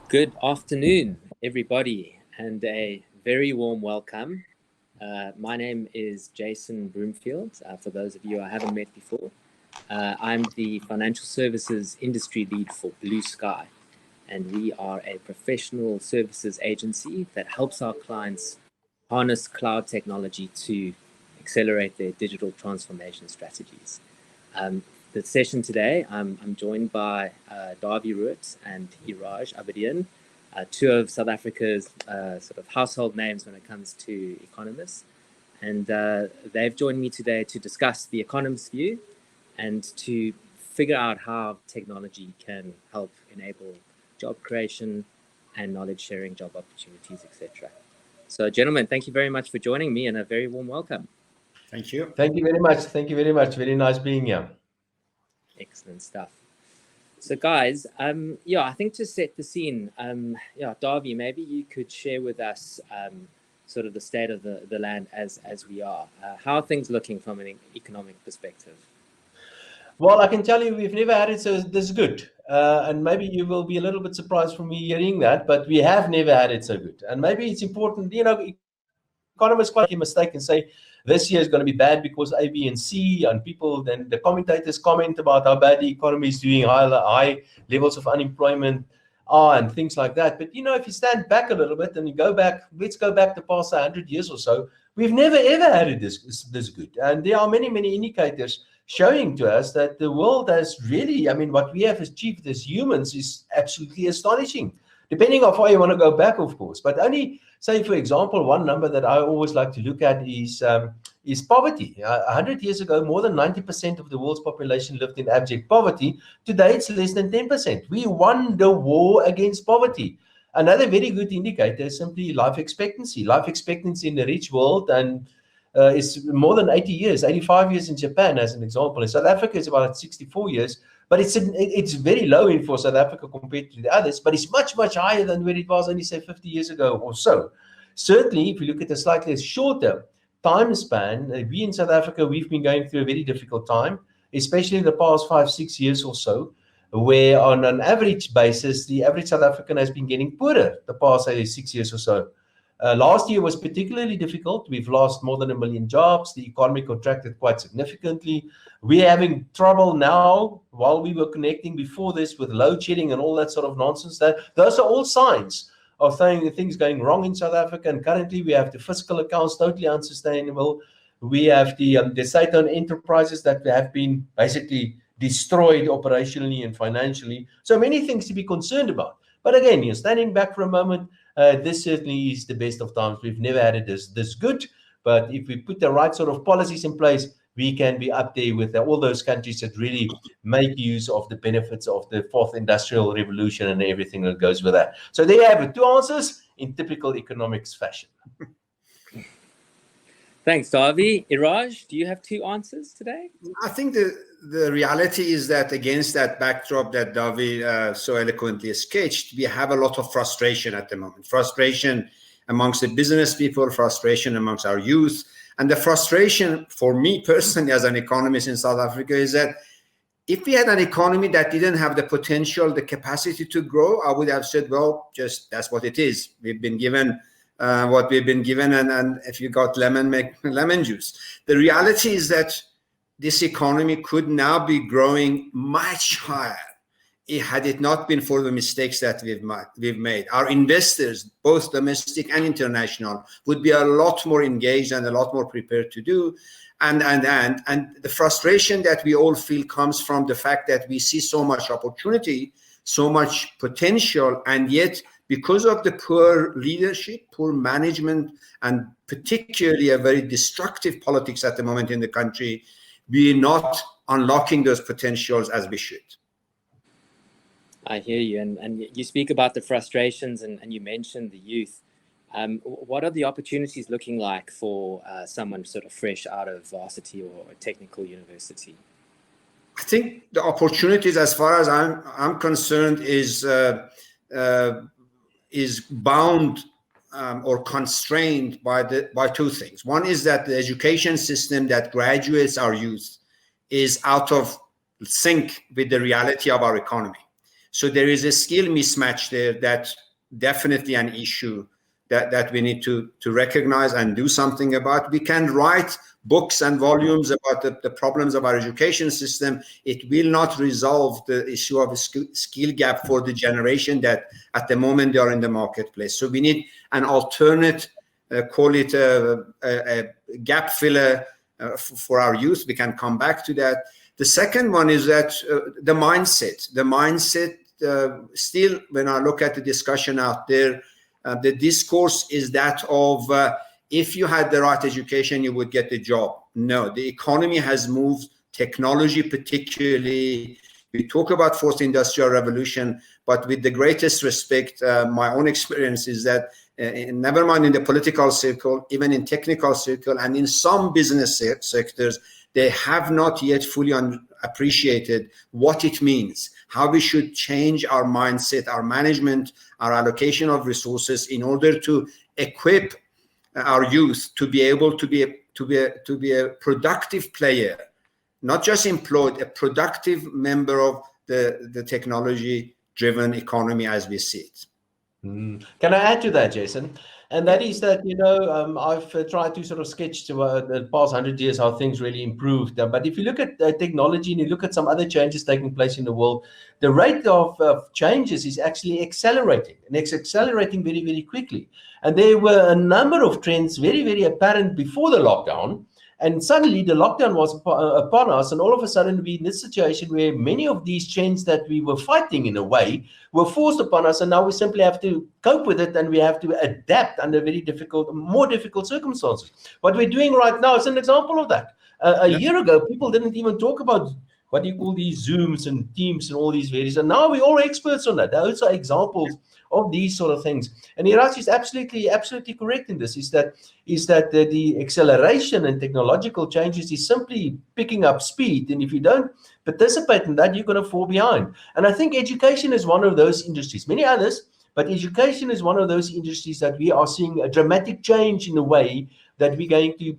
Good afternoon, everybody, and a very warm welcome. My name is Jason Broomfield. For those of you I haven't met before, I'm the financial services industry lead for BlueSky, and we are a professional services agency that helps our clients harness cloud technology to accelerate their digital transformation strategies. The session today, I'm joined by Dawie Roodt and Iraj Abedian, two of South Africa's sort of household names when it comes to economists. And they've joined me today to discuss the economist's view and to figure out how technology can help enable job creation and knowledge sharing, job opportunities, etc. So gentlemen, thank you very much for joining me and a very warm welcome. Thank you. Thank you very much. Thank you very much. Very nice being here. Excellent stuff. So guys, I think to set the scene, Dawie, maybe you could share with us sort of the state of the land as we are. How are things looking from an economic perspective? Well, I can tell you we've never had it so this good. And maybe you will be a little bit surprised from me hearing that, but we have never had it so good. And maybe it's important, economists quite make a mistake and say this year is going to be bad because A, B, and C, and people, then the commentators comment about how bad the economy is doing, high levels of unemployment are, and things like that. But if you stand back a little bit and you go back, let's go back the past 100 years or so, we've never ever had it this good. And there are many, many indicators showing to us that the world has really, what we have achieved as humans is absolutely astonishing. Depending on how far you want to go back, of course. But only, say, for example, one number that I always like to look at is poverty. 100 years ago, more than 90% of the world's population lived in abject poverty. Today, it's less than 10%. We won the war against poverty. Another very good indicator is simply life expectancy. Life expectancy in the rich world and is more than 80 years, 85 years in Japan, as an example. In South Africa, it's about 64 years. But it's very low in for South Africa compared to the others, but it's much, much higher than where it was only, say, 50 years ago or so. Certainly, if you look at a slightly shorter time span, we in South Africa, we've been going through a very difficult time, especially in the past 5-6 years or so, where on an average basis, the average South African has been getting poorer the past, say, 6 years or so. Last year was particularly difficult. We've lost more than 1 million jobs. The economy contracted quite significantly. We're having trouble now, while we were connecting before this with load shedding and all that sort of nonsense. Those are all signs of things going wrong in South Africa. And currently we have the fiscal accounts totally unsustainable. We have the state-owned enterprises that have been basically destroyed operationally and financially. So many things to be concerned about. But again, standing back for a moment, this certainly is the best of times. We've never had it this good. But if we put the right sort of policies in place, we can be up there with all those countries that really make use of the benefits of the fourth industrial revolution and everything that goes with that. So there you have it. 2 answers in typical economics fashion. Thanks, Dawie. Iraj, do you have 2 answers today? I think the reality is that against that backdrop that Dawie so eloquently sketched, we have a lot of frustration at the moment. Frustration amongst the business people, frustration amongst our youth. And the frustration for me personally as an economist in South Africa is that if we had an economy that didn't have the potential, the capacity to grow, I would have said, well, just that's what it is. We've been given what we've been given, and if you got lemon, make lemon juice. The reality is that this economy could now be growing much higher had it not been for the mistakes that we've made. Our investors, both domestic and international, would be a lot more engaged and a lot more prepared to do. And the frustration that we all feel comes from the fact that we see so much opportunity, so much potential, and yet because of the poor leadership, poor management, and particularly a very destructive politics at the moment in the country, we're not unlocking those potentials as we should. I hear you. And you speak about the frustrations and you mentioned the youth. What are the opportunities looking like for someone sort of fresh out of varsity or a technical university? I think the opportunities, as far as I'm concerned, is bound or constrained by 2 things. One is that the education system that graduates our youth is out of sync with the reality of our economy. So there is a skill mismatch there that's definitely an issue that we need to recognize and do something about. We can write books and volumes about the problems of our education system. It will not resolve the issue of a skill gap for the generation that at the moment they are in the marketplace. So we need an alternate, call it a gap filler for our youth. We can come back to that. The second one is that the mindset. Still, when I look at the discussion out there, the discourse is that of if you had the right education, you would get the job. No, the economy has moved, technology particularly. We talk about fourth industrial revolution, but with the greatest respect, my own experience is that never mind in the political circle, even in technical circle, and in some business sectors, they have not yet fully appreciated what it means, how we should change our mindset, our management, our allocation of resources in order to equip our youth to be able to be a productive player, not just employed, a productive member of the technology-driven economy as we see it. Can I add to that, Jason? And that is that, I've tried to sort of sketch to the past 100 years how things really improved. But if you look at technology and you look at some other changes taking place in the world, the rate of changes is actually accelerating. And it's accelerating very, very quickly. And there were a number of trends very, very apparent before the lockdown. And suddenly the lockdown was upon us, and all of a sudden we're in this situation where many of these trends that we were fighting in a way were forced upon us, and now we simply have to cope with it, and we have to adapt under very difficult, more difficult circumstances. What we're doing right now is an example of that. A year ago, people didn't even talk about what do you call these Zooms and Teams and all these various, and now we're all experts on that. Those are examples of these sort of things. And Iraj is absolutely correct in this, is that the acceleration and technological changes is simply picking up speed. And if you don't participate in that, you're going to fall behind. And I think education is one of those industries, many others, but education is one of those industries that we are seeing a dramatic change in the way that we're going to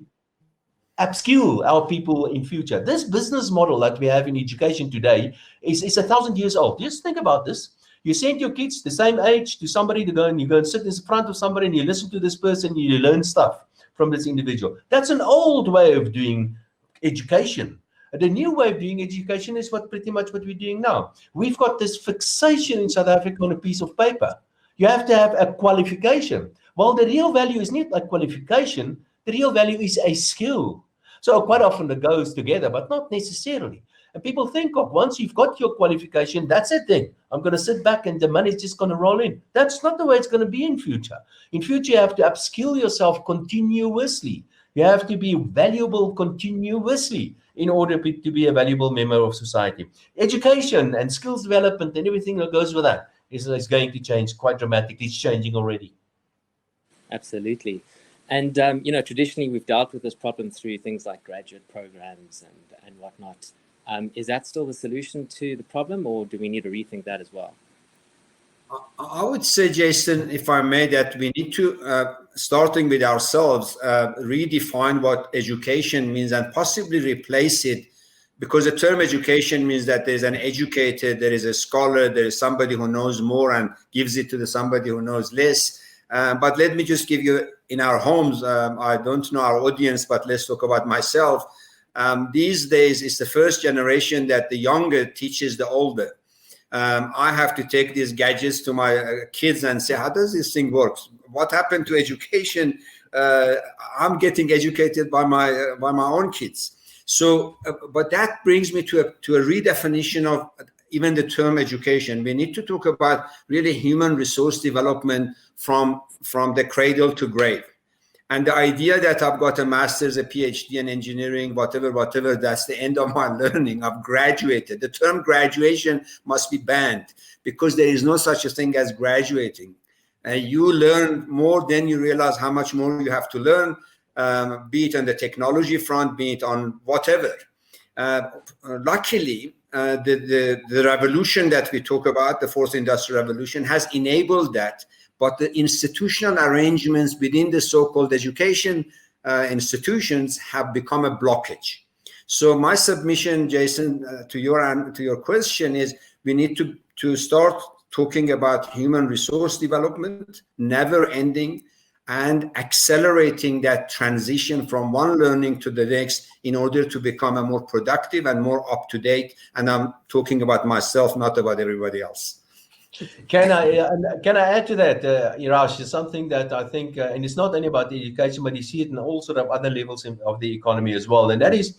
upskill our people in future. This business model that we have in education today is 1,000 years old. Just think about this. You send your kids the same age to somebody to go and sit in front of somebody and you listen to this person, you learn stuff from this individual. That's an old way of doing education. The new way of doing education is pretty much what we're doing now. We've got this fixation in South Africa on a piece of paper. You have to have a qualification. Well, the real value is not a qualification. The real value is a skill. So quite often it goes together, but not necessarily. And people think of once you've got your qualification, that's it then. I'm going to sit back and the money's just going to roll in. That's not the way it's going to be in future. In future, you have to upskill yourself continuously. You have to be valuable continuously in order to be a valuable member of society. Education and skills development and everything that goes with that is going to change quite dramatically. It's changing already. Absolutely. And, traditionally we've dealt with this problem through things like graduate programs and whatnot. Is that still the solution to the problem, or do we need to rethink that as well? I would say, Jason, if I may, that we need to, starting with ourselves, redefine what education means and possibly replace it, because the term education means that there's an educated, there is a scholar, there is somebody who knows more and gives it to somebody who knows less. But let me just give you, in our homes, I don't know our audience, but let's talk about myself. These days, it's the first generation that the younger teaches the older. I have to take these gadgets to my kids and say, how does this thing work? What happened to education? I'm getting educated by my own kids. So, but that brings me to a redefinition of even the term education. We need to talk about really human resource development from the cradle to grave. And the idea that I've got a master's, a PhD in engineering, whatever, that's the end of my learning. I've graduated. The term graduation must be banned, because there is no such a thing as graduating. You learn more, then you realize how much more you have to learn, be it on the technology front, be it on whatever. Luckily, the revolution that we talk about, the fourth industrial revolution, has enabled that. But the institutional arrangements within the so-called education institutions have become a blockage. So my submission, Jason, to your question is we need to start talking about human resource development, never ending, and accelerating that transition from one learning to the next in order to become a more productive and more up to date. And I'm talking about myself, not about everybody else. Can I add to that, Iraj? Is something that I think, and it's not only about the education, but you see it in all sort of other levels of the economy as well. And that is,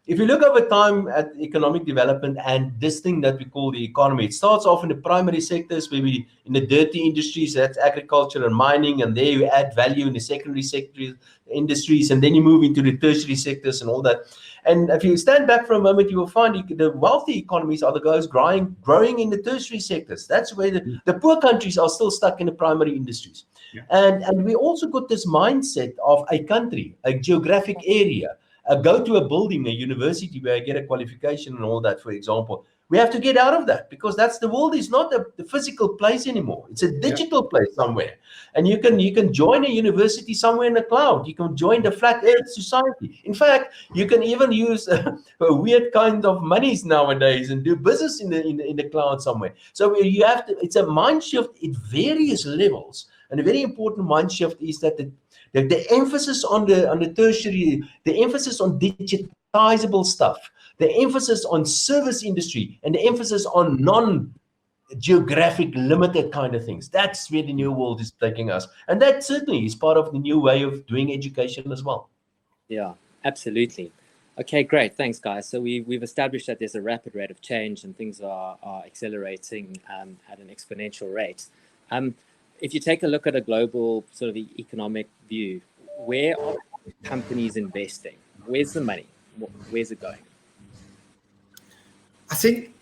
if you look over time at economic development and this thing that we call the economy, it starts off in the primary sectors, maybe in the dirty industries, that's agriculture and mining, and there you add value in the secondary sector industries, and then you move into the tertiary sectors and all that. And if you stand back for a moment, you will find the wealthy economies are the guys growing in the tertiary sectors. That's where the poor countries are still stuck in the primary industries. Yeah. And we also got this mindset of a country, a geographic area. Go to a building, a university where I get a qualification and all that, for example. We have to get out of that because the world is not the physical place anymore. It's a digital place somewhere. And you can join a university somewhere in the cloud. You can join the flat earth society. In fact, you can even use a weird kind of monies nowadays and do business in the cloud somewhere. So you have to, it's a mind shift at various levels. And a very important mind shift is that the emphasis on the tertiary, the emphasis on digitizable stuff, the emphasis on service industry, and the emphasis on non-geographic limited kind of things. That's where the new world is taking us. And that certainly is part of the new way of doing education as well. Yeah, absolutely. Okay, great. Thanks, guys. So we've established that there's a rapid rate of change and things are accelerating at an exponential rate. If you take a look at a global sort of economic view, where are companies investing? Where's the money? Where's it going? I think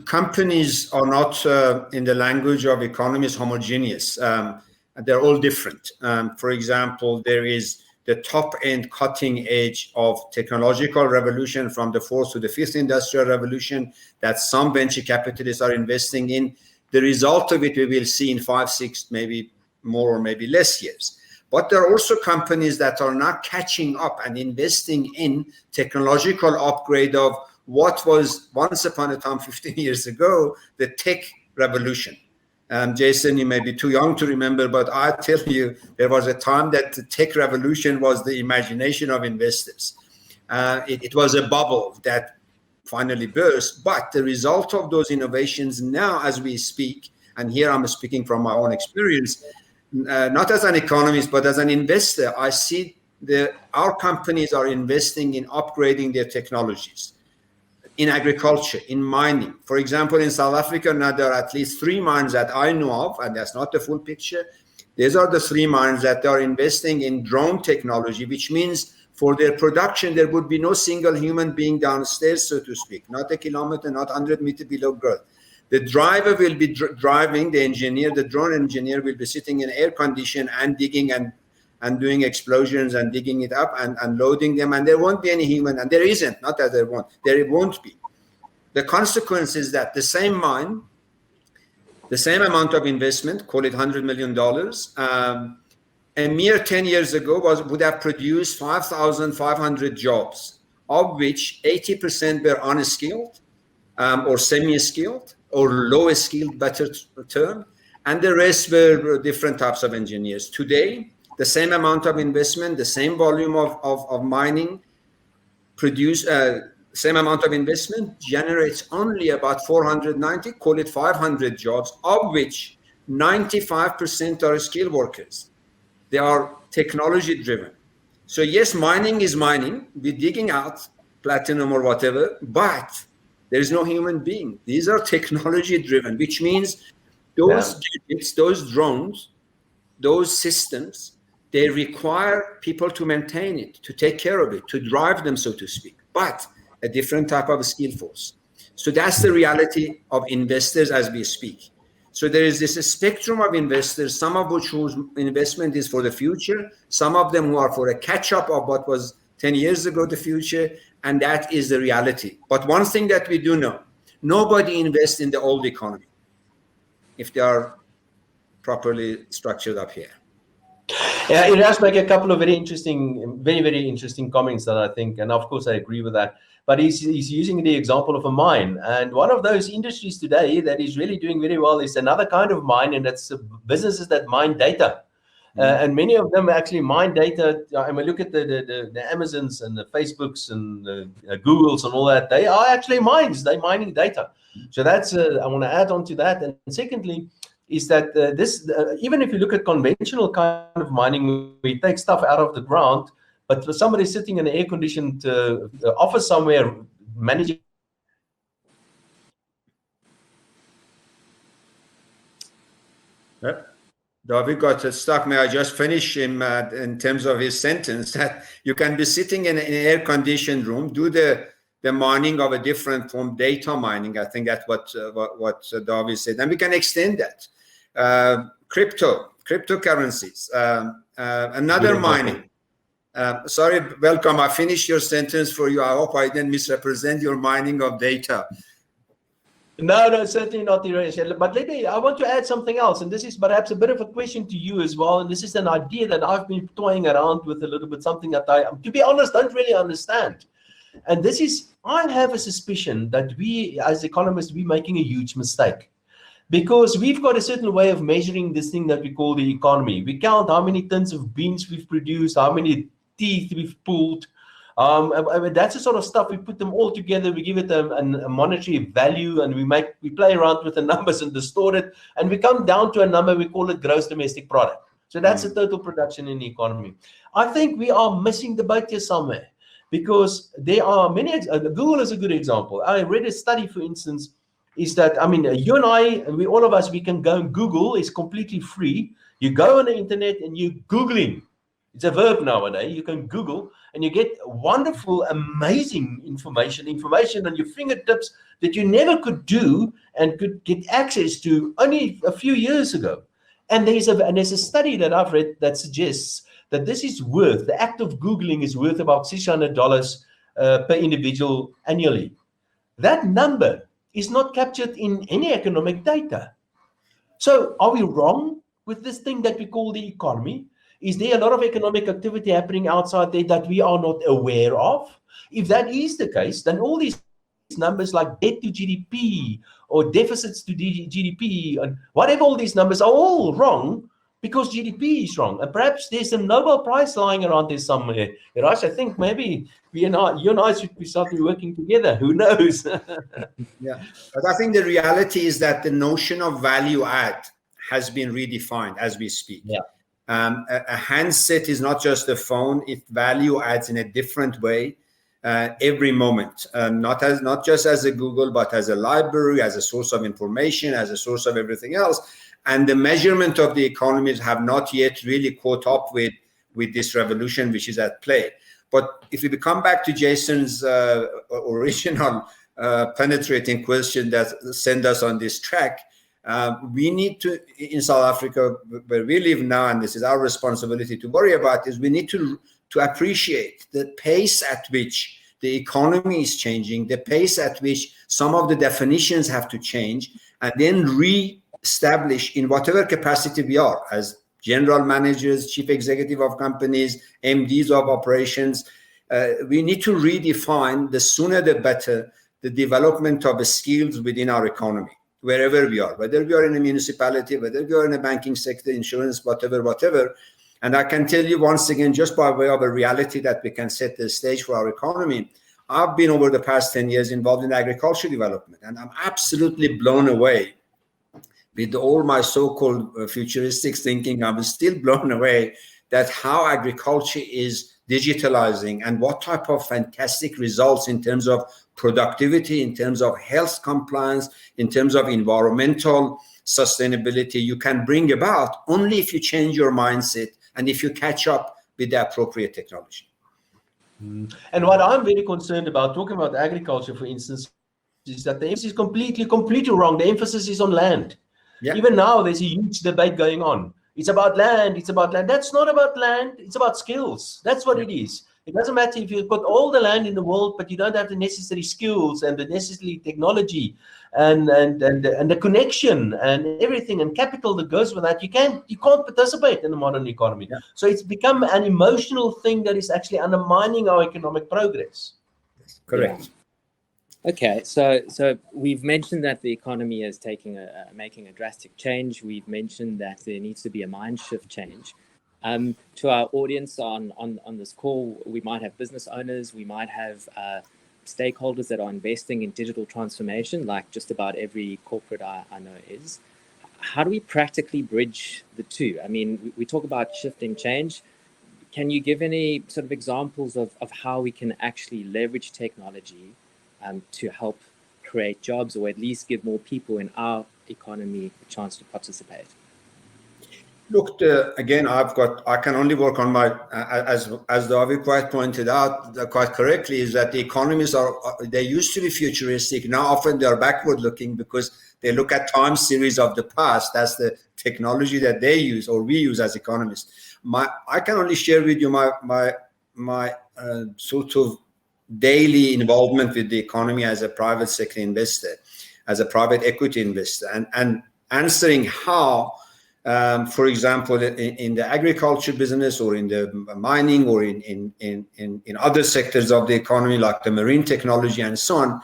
companies are not, in the language of economists, homogeneous. They're all different. For example, there is the top-end cutting edge of technological revolution from the fourth to the fifth industrial revolution that some venture capitalists are investing in. The result of it we will see in 5, 6, maybe more or maybe less years. But there are also companies that are not catching up and investing in technological upgrade of what was once upon a time 15 years ago, the tech revolution. Jason, you may be too young to remember, but I tell you, there was a time that the tech revolution was the imagination of investors. It was a bubble that finally burst, but the result of those innovations now as we speak, and here I'm speaking from my own experience, not as an economist, but as an investor, I see our companies are investing in upgrading their technologies in agriculture, in mining. For example, in South Africa, now there are at least 3 mines that I know of, and that's not the full picture. These are the 3 mines that are investing in drone technology, which means for their production, there would be no single human being downstairs, so to speak, not a kilometer, not 100 meters below ground. The driver will be driving, the drone engineer will be sitting in air condition and digging and doing explosions and digging it up and loading them. And there won't be any human, and there isn't, not that there won't be. The consequence is that the same mine, the same amount of investment, call it $100 million, a mere 10 years ago would have produced 5,500 jobs, of which 80% were unskilled or semi-skilled or lowest skilled, better term, and the rest were different types of engineers. Today, the same amount of investment, the same volume of mining, same amount of investment generates only about 490, call it 500 jobs, of which 95% are skilled workers. They are technology driven. So yes, mining is mining. We're digging out platinum or whatever, but there is no human being. These are technology driven, which means those gadgets, those drones, those systems, they require people to maintain it, to take care of it, to drive them, so to speak, but a different type of skill force. So that's the reality of investors as we speak. So there is this spectrum of investors, some of which whose investment is for the future, some of them who are for a catch-up of what was 10 years ago the future, and that is the reality. But one thing that we do know, nobody invests in the old economy if they are properly structured up here. Yeah, Iraj make a couple of very, very interesting comments that I think, and of course I agree with that. but he's using the example of a mine. And one of those industries today that is really doing very well is another kind of mine, and that's businesses that mine data. And many of them actually mine data. I mean, look at the Amazons and the Facebooks and the Googles and all that. They are actually mines. They're mining data. So that's I want to add on to that. And secondly, is that even if you look at conventional kind of mining, we take stuff out of the ground, but for somebody sitting in an air-conditioned office somewhere managing. Yep. Dawie got stuck. May I just finish him in terms of his sentence that you can be sitting in an air-conditioned room, do the mining of a different form, data mining. I think that's what Dawie said, and we can extend that. Cryptocurrencies, another mining. Sorry, welcome. I finished your sentence for you. I hope I didn't misrepresent your mining of data. No, certainly not, Iraj. But I want to add something else, and this is perhaps a bit of a question to you as well. And this is an idea that I've been toying around with a little bit, something that I, to be honest, don't really understand. And this is, I have a suspicion that we, as economists, we're making a huge mistake. Because we've got a certain way of measuring this thing that we call the economy. We count how many tons of beans we've produced, how many teeth we've pulled. That's the sort of stuff. We put them all together, we give it a monetary value, and we play around with the numbers and distort it, and we come down to a number. We call it gross domestic product. So that's the total production in the economy. I think we are missing the boat here somewhere, because there are many. Google is a good example. I read a study, for instance, is that, I mean, you and I, and all of us, we can go and Google. It's completely free. You go on the internet and you Googling. It's a verb nowadays. You can Google and you get wonderful, amazing information on your fingertips that you never could do and could get access to only a few years ago. And there's a study that I've read that suggests that this is worth, the act of Googling is worth about $600 per individual annually. That number is not captured in any economic data. So are we wrong with this thing that we call the economy? Is there a lot of economic activity happening outside there that we are not aware of? If that is the case, then all these numbers like debt to GDP or deficits to GDP and whatever, all these numbers are all wrong because GDP is wrong. And perhaps there's a Nobel Prize lying around there somewhere. Iraj, I think maybe you and I should be starting working together. Who knows? Yeah, but I think the reality is that the notion of value add has been redefined as we speak. Yeah. A handset is not just a phone; it value adds in a different way every moment. Not just as a Google, but as a library, as a source of information, as a source of everything else. And the measurement of the economies have not yet really caught up with this revolution which is at play. But if we come back to Jason's original penetrating question that sent us on this track. We need to, in South Africa, where we live now, and this is our responsibility to worry about, is we need to appreciate the pace at which the economy is changing, the pace at which some of the definitions have to change, and then re-establish in whatever capacity we are, as general managers, chief executive of companies, MDs of operations, we need to redefine, the sooner the better, the development of the skills within our economy, wherever we are, whether we are in a municipality, whether we are in a banking sector, insurance, whatever. And I can tell you once again, just by way of a reality that we can set the stage for our economy, I've been over the past 10 years involved in agriculture development, and I'm absolutely blown away with all my so-called futuristic thinking. I'm still blown away that how agriculture is digitalizing and what type of fantastic results in terms of productivity, in terms of health compliance, in terms of environmental sustainability you can bring about only if you change your mindset and if you catch up with the appropriate technology. And what I'm very concerned about, talking about agriculture, for instance, is that the emphasis is completely wrong. The emphasis is on land. Yeah. Even now, there's a huge debate going on. It's about land. It's about land. That's not about land. It's about skills. That's what it is. It doesn't matter if you've got all the land in the world, but you don't have the necessary skills and the necessary technology and the connection and everything and capital that goes with that. You can't participate in the modern economy. Yeah. So it's become an emotional thing that is actually undermining our economic progress. Yes. Correct. Yeah. Okay, so we've mentioned that the economy is making a drastic change. We've mentioned that there needs to be a mind shift change. To our audience on this call, we might have business owners, we might have stakeholders that are investing in digital transformation, like just about every corporate I know is. How do we practically bridge the two? I mean, we talk about shifting change. Can you give any sort of examples of how we can actually leverage technology to help create jobs, or at least give more people in our economy a chance to participate? Look, again, I can only work on my, as Dawie quite pointed out quite correctly, is that the economies they used to be futuristic. Now often they are backward looking because they look at time series of the past. That's the technology that they use or we use as economists. I can only share with you my sort of daily involvement with the economy as a private sector investor, as a private equity investor, and answering how, for example, in the agriculture business or in the mining or in other sectors of the economy like the marine technology and so on,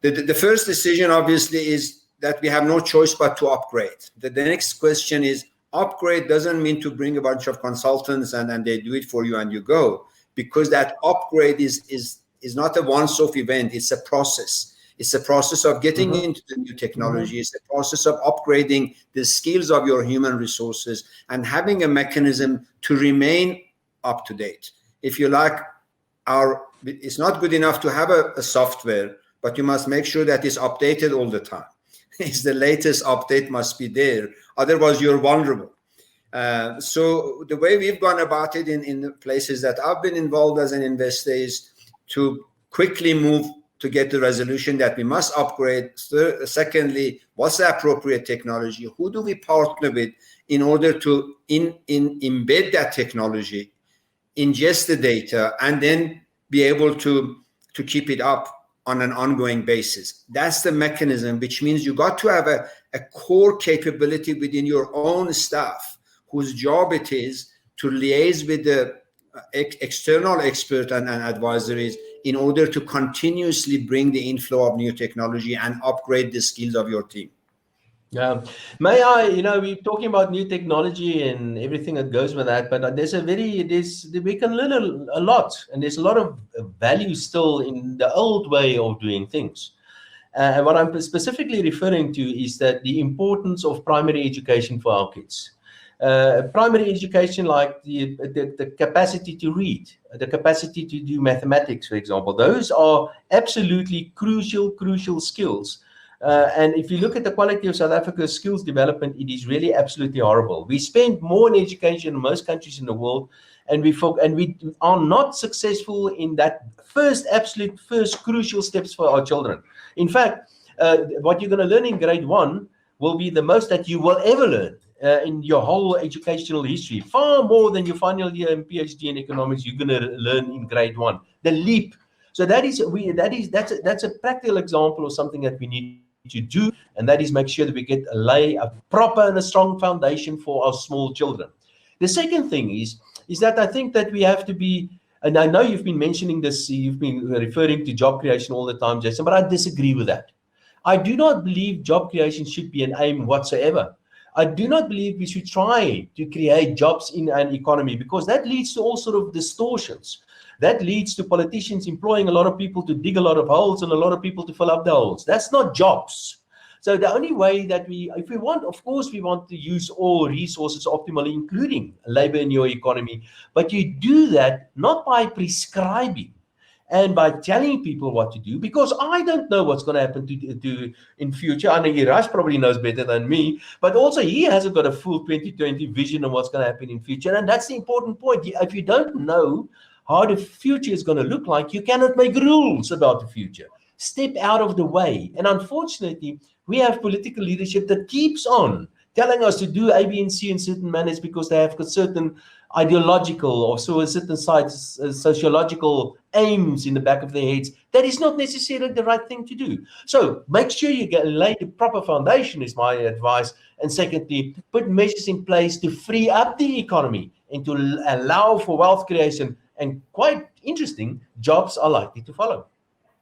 the first decision obviously is that we have no choice but to upgrade. The next question is, upgrade doesn't mean to bring a bunch of consultants and they do it for you and you go, because that upgrade is not a once-off event. It's a process. It's a process of getting into the new technology. It's a process of upgrading the skills of your human resources and having a mechanism to remain up to date. If you like, it's not good enough to have a software, but you must make sure that it's updated all the time. It's the latest update must be there. Otherwise, you're vulnerable. So the way we've gone about it in the places that I've been involved as an investor is to quickly move to get the resolution that we must upgrade. Secondly, what's the appropriate technology? Who do we partner with in order to embed that technology, ingest the data, and then be able to keep it up on an ongoing basis? That's the mechanism, which means you got to have a core capability within your own staff whose job it is to liaise with the external expert and advisories in order to continuously bring the inflow of new technology and upgrade the skills of your team. Yeah. May I, we're talking about new technology and everything that goes with that, but we can learn a lot, and there's a lot of value still in the old way of doing things. And what I'm specifically referring to is that the importance of primary education for our kids. Primary education, like the capacity to read, the capacity to do mathematics, for example, those are absolutely crucial skills. And if you look at the quality of South Africa's skills development, it is really absolutely horrible. We spend more on education in most countries in the world, and we are not successful in that first crucial steps for our children. In fact, what you're going to learn in grade 1 will be the most that you will ever learn in your whole educational history. Far more than your final year in PhD in economics you're going to learn in grade 1. The leap. So that's a practical example of something that we need to do, and that is make sure that we lay a proper and a strong foundation for our small children. The second thing is that I think that we have to be, and I know you've been mentioning this, you've been referring to job creation all the time, Jason, but I disagree with that. I do not believe job creation should be an aim whatsoever. I do not believe we should try to create jobs in an economy, because that leads to all sort of distortions. That leads to politicians employing a lot of people to dig a lot of holes and a lot of people to fill up the holes. That's not jobs. So the only way that if we want, of course, we want to use all resources optimally, including labor in your economy. But you do that not by prescribing and by telling people what to do, because I don't know what's going to happen to in future. I know Iraj probably knows better than me, but also he hasn't got a full 2020 vision of what's going to happen in future. And that's the important point. If you don't know how the future is going to look like, you cannot make rules about the future. Step out of the way. And unfortunately, we have political leadership that keeps on telling us to do A, B, and C in certain manners because they have got certain ideological or certain sociological aims in the back of their heads. That is not necessarily the right thing to do. So make sure you lay the proper foundation is my advice. And secondly, put measures in place to free up the economy and to allow for wealth creation. And quite interesting, jobs are likely to follow.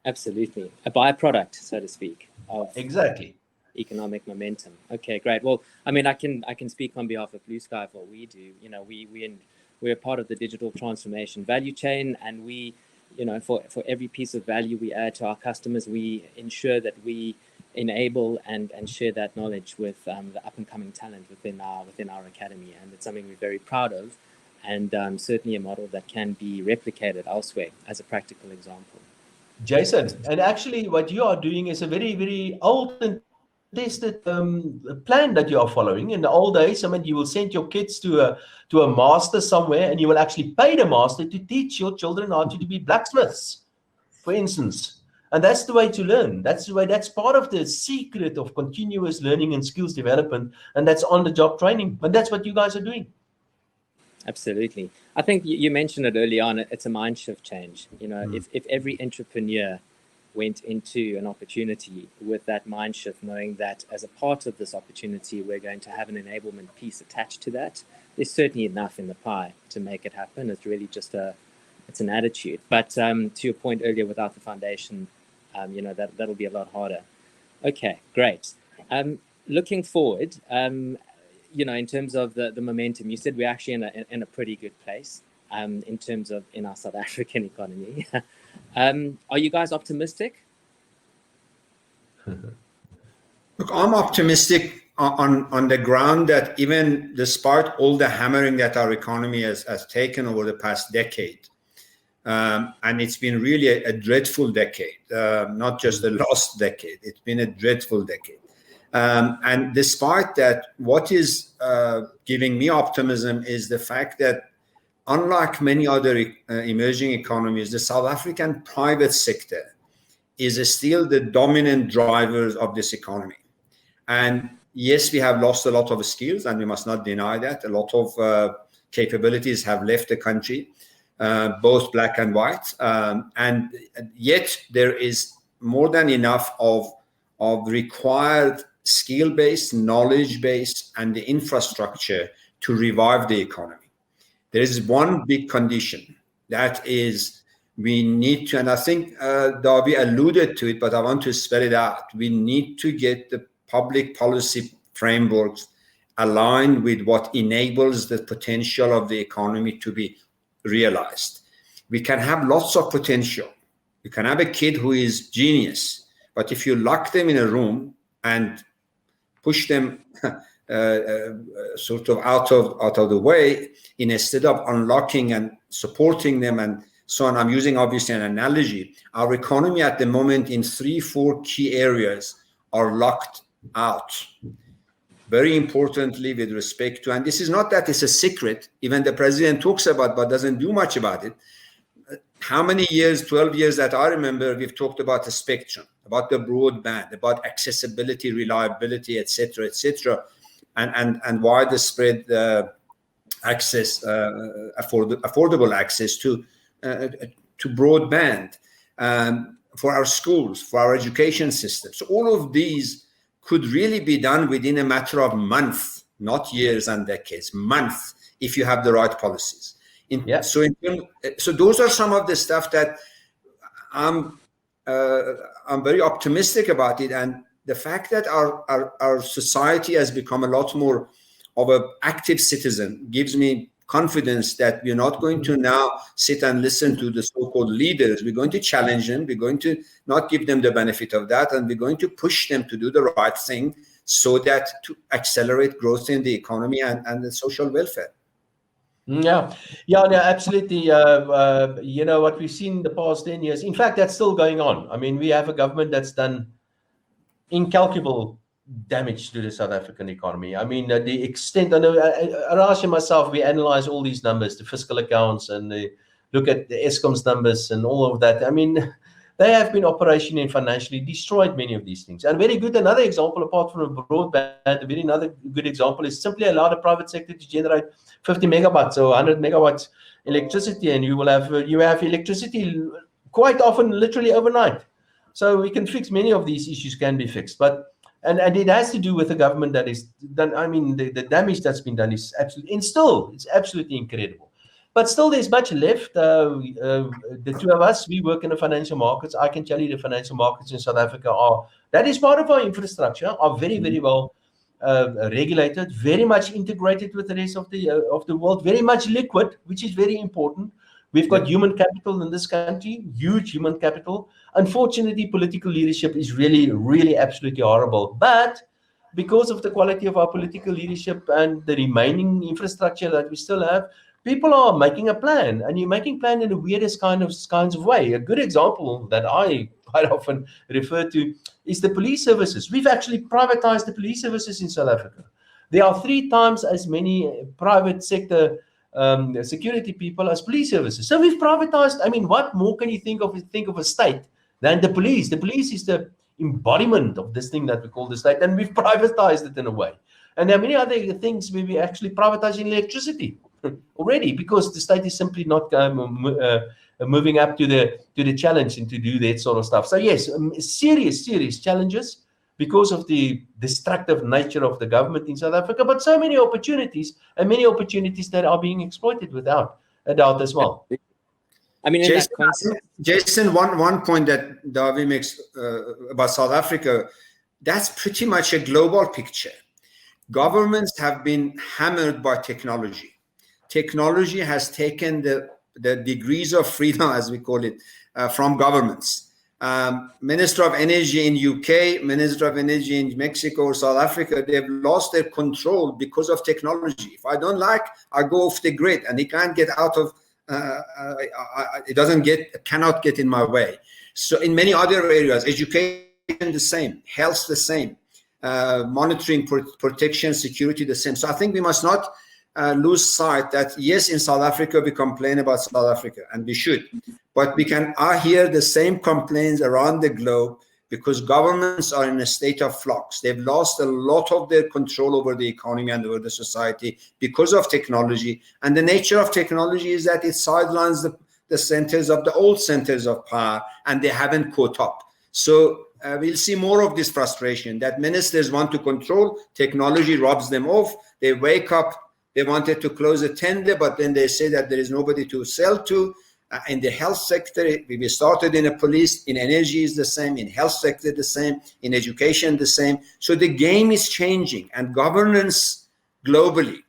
Absolutely. A byproduct, so to speak, of Exactly. economic momentum. Okay, great. Well, I mean, I can speak on behalf of BlueSky for what we do. You know, we're part of the digital transformation value chain, and we, you know, for every piece of value we add to our customers, we ensure that we enable and share that knowledge with the up and coming talent within our academy, and it's something we're very proud of, and certainly a model that can be replicated elsewhere as a practical example. Jason, and actually what you are doing is a very, very old and tested plan that you are following. In the old days, I mean, you will send your kids to a master somewhere, and you will actually pay the master to teach your children how to be blacksmiths, for instance. And that's the way to learn. That's part of the secret of continuous learning and skills development, and that's on-the-job training. And that's what you guys are doing. Absolutely. I think you mentioned it early on. It's a mind shift change. You know, if every entrepreneur went into an opportunity with that mind shift, knowing that as a part of this opportunity, we're going to have an enablement piece attached to that, there's certainly enough in the pie to make it happen. It's really just it's an attitude. But to your point earlier, without the foundation, you know, that'll be a lot harder. Okay, great. Looking forward, you know, in terms of the momentum, you said we're actually in a pretty good place in terms of in our South African economy. Are you guys optimistic? Look, I'm optimistic on the ground that even despite all the hammering that our economy has taken over the past decade, and it's been really a dreadful decade, not just the last decade, it's been a dreadful decade. And despite that, what is giving me optimism is the fact that unlike many other emerging economies, the South African private sector is still the dominant drivers of this economy. And yes, we have lost a lot of skills, and we must not deny that. A lot of capabilities have left the country, both black and white. And yet there is more than enough of required skill-based, knowledge-based, and the infrastructure to revive the economy. There is one big condition, that is we need to, and I think Dawie alluded to it, but I want to spell it out. We need to get the public policy frameworks aligned with what enables the potential of the economy to be realized. We can have lots of potential. You can have a kid who is genius, but if you lock them in a room and push them sort of out of the way, instead of unlocking and supporting them and so on. I'm using obviously an analogy. Our economy at the moment in 3-4 key areas are locked out. Very importantly, with respect to, and this is not that it's a secret, even the president talks about but doesn't do much about it. How many years, 12 years that I remember, we've talked about the spectrum, about the broadband, about accessibility, reliability, etc., and widespread access, affordable access to broadband for our schools, for our education system. So all of these could really be done within a matter of months, not years and decades, months, if you have the right policies. So those are some of the stuff that I'm very optimistic about it, and the fact that our society has become a lot more of an active citizen gives me confidence that we're not going to now sit and listen to the so-called leaders. We're going to challenge them. We're going to not give them the benefit of that, and we're going to push them to do the right thing so that to accelerate growth in the economy and the social welfare. No, absolutely. You know, what we've seen in the past 10 years, in fact, that's still going on. I mean, we have a government that's done incalculable damage to the South African economy. I mean, the extent, I know, Iraj and myself, we analyze all these numbers, the fiscal accounts, and look at the Eskom's numbers and all of that. I mean, they have been operationally and financially destroyed many of these things. And very good, another example, apart from broadband, another good example is simply allow the private sector to generate 50 megawatts or 100 megawatts electricity, and you have electricity quite often literally overnight. So we can fix many of these issues, can be fixed. But and it has to do with the government that is done. I mean, the damage that's been done is absolutely, and still it's absolutely incredible. But still, there's much left. The two of us, we work in the financial markets. I can tell you the financial markets in South Africa that is part of our infrastructure, are very, very well regulated, very much integrated with the rest of the world, very much liquid, which is very important. We've got human capital in this country, huge human capital. Unfortunately, political leadership is really, really absolutely horrible. But because of the quality of our political leadership and the remaining infrastructure that we still have, people are making a plan, and you're making plan in the weirdest kinds of way. A good example that I quite often refer to is the police services. We've actually privatized the police services in South Africa. There are 3 times as many private sector security people as police services. So we've privatized. I mean, what more can you think of a state than the police? The police is the embodiment of this thing that we call the state, and we've privatized it in a way. And there are many other things where we actually privatizing electricity already, because the state is simply not moving up to the challenge and to do that sort of stuff. So yes, serious challenges because of the destructive nature of the government in South Africa, but so many opportunities, and many opportunities that are being exploited without a doubt as well. I mean, Jason, one point that Dawie makes about South Africa, that's pretty much a global picture. Governments have been hammered by technology. Technology has taken the degrees of freedom, as we call it, from governments. Minister of Energy in UK, Minister of Energy in Mexico or South Africa, they've lost their control because of technology. If I don't like, I go off the grid, and he can't get out of, cannot get in my way. So in many other areas, education the same, health the same, monitoring, protection, security the same. So I think we must not lose sight that, yes, in South Africa we complain about South Africa, and we should, but we can hear the same complaints around the globe, because governments are in a state of flux. They've lost a lot of their control over the economy and over the society because of technology. And the nature of technology is that it sidelines the centers of the old centers of power, and they haven't caught up. So we'll see more of this frustration that ministers want to control, technology robs them off. They wake up, they wanted to close a tender, but then they say that there is nobody to sell to. In the health sector, we started in a police, in energy is the same, in health sector the same, in education the same. So the game is changing, and governance globally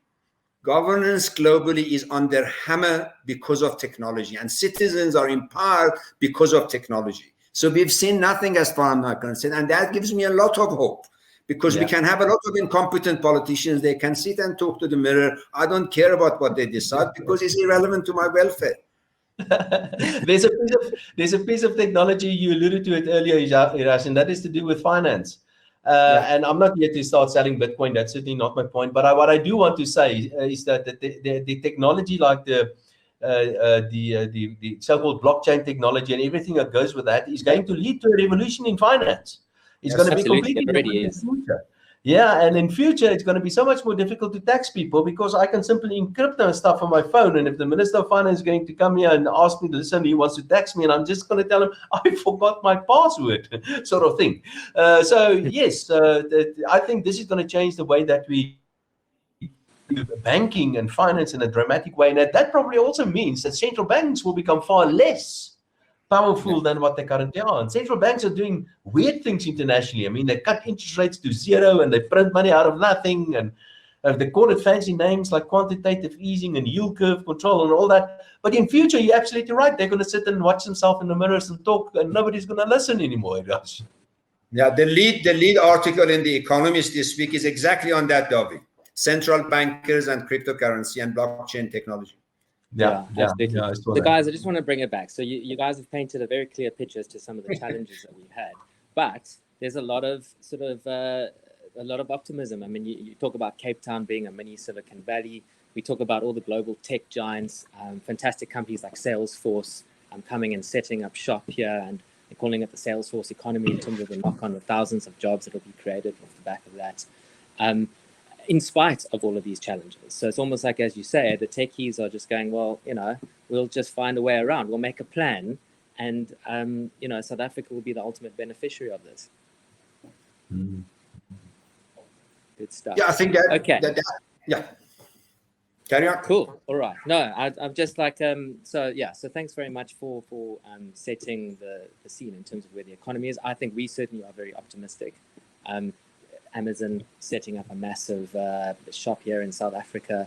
is under hammer because of technology, and citizens are empowered because of technology. So we've seen nothing as far as I'm not concerned, and that gives me a lot of hope. Because we can have a lot of incompetent politicians. They can sit and talk to the mirror. I don't care about what they decide because it's irrelevant to my welfare. There's a piece of technology, you alluded to it earlier, Iraj, and that is to do with finance. And I'm not here to start selling Bitcoin. That's certainly not my point. But what I do want to say is that the technology, like the so-called blockchain technology and everything that goes with that, is going to lead to a revolution in finance. It's going to be completely different in the future. Yeah, and in future, it's going to be so much more difficult to tax people, because I can simply encrypt and stuff on my phone. And if the Minister of Finance is going to come here and ask me to listen, he wants to tax me, and I'm just going to tell him, I forgot my password, sort of thing. So, yes, I think this is going to change the way that we do banking and finance in a dramatic way. And that probably also means that central banks will become far less powerful than what they currently are. And central banks are doing weird things internationally. I mean, they cut interest rates to 0 and they print money out of nothing. And they call it fancy names like quantitative easing and yield curve control and all that. But in future, you're absolutely right. They're going to sit and watch themselves in the mirrors and talk, and nobody's going to listen anymore. Yeah, the lead article in the Economists this week is exactly on that, Dawie. Central bankers and cryptocurrency and blockchain technology. Yeah, absolutely. So guys, I just want to bring it back. So you guys have painted a very clear picture as to some of the challenges that we've had, but there's a lot of optimism. I mean, you talk about Cape Town being a mini Silicon Valley. We talk about all the global tech giants, fantastic companies like Salesforce coming and setting up shop here, and calling it the Salesforce economy in terms of the knock-on of thousands of jobs that will be created off the back of that. In spite of all of these challenges. So it's almost like, as you say, the techies are just going, well, we'll just find a way around. We'll make a plan. And, South Africa will be the ultimate beneficiary of this. Good stuff. Yeah, I think that. Okay. Yeah. Carry on. Cool. All right. No, I'm just like so yeah. So thanks very much for setting the scene in terms of where the economy is. I think we certainly are very optimistic. Amazon setting up a massive shop here in South Africa.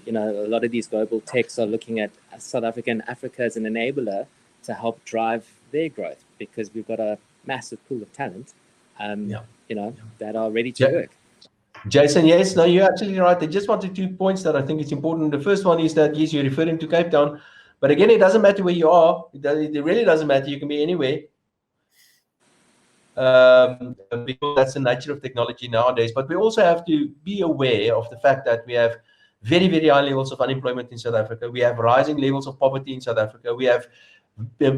You know, a lot of these global techs are looking at South Africa and Africa as an enabler to help drive their growth, because we've got a massive pool of talent, you know, that are ready to work. Jason, yes, no, you're absolutely right. I just wanted 2 points that I think it's important. The first one is that, yes, you're referring to Cape Town, but again, it doesn't matter where you are. It really doesn't matter. You can be anywhere. Because that's the nature of technology nowadays. But we also have to be aware of the fact that we have very, very high levels of unemployment in South Africa. We have rising levels of poverty in South Africa. We have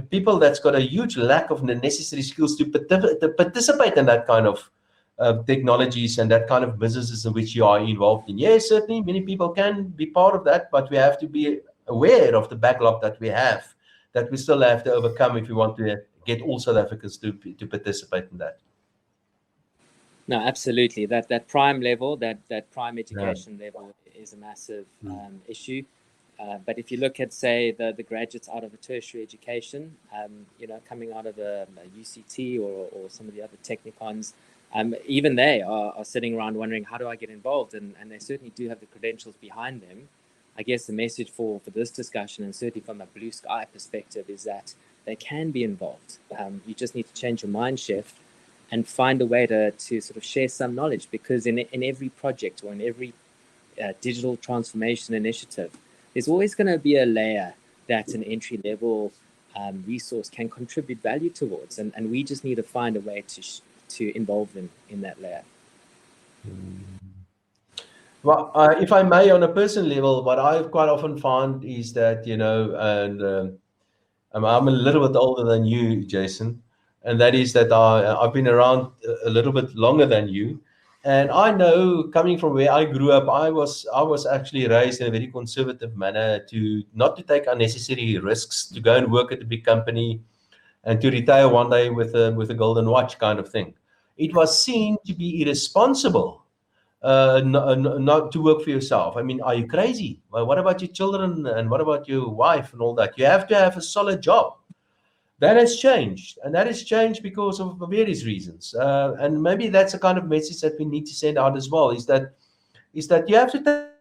people that's got a huge lack of the necessary skills to participate in that kind of technologies and that kind of businesses in which you are involved in. Yes, certainly many people can be part of that, but we have to be aware of the backlog that we have, that we still have to overcome if we want to get all South Africans to participate in that. No, absolutely. That prime level, that prime education level is a massive issue. But if you look at, say, the graduates out of a tertiary education, you know, coming out of a UCT or some of the other technicons, even they are sitting around wondering, how do I get involved? And they certainly do have the credentials behind them. I guess the message for this discussion, and certainly from a BlueSky perspective, is that they can be involved. You just need to change your mind shift and find a way to sort of share some knowledge, because in every project or in every digital transformation initiative, there's always going to be a layer that an entry-level resource can contribute value towards, and we just need to find a way to involve them in that layer. Well, if I may, on a personal level, what I quite often find is that, you know, and I'm a little bit older than you, Jason, and that is that I've been around a little bit longer than you. And I know, coming from where I grew up, I was actually raised in a very conservative manner not to take unnecessary risks, to go and work at a big company and to retire one day with a golden watch kind of thing. It was seen to be irresponsible not to work for yourself. I mean, are you crazy? Well, what about your children and what about your wife and all that? You have to have a solid job. That has changed, and that has changed because of various reasons. And maybe that's a kind of message that we need to send out as well, is that you have to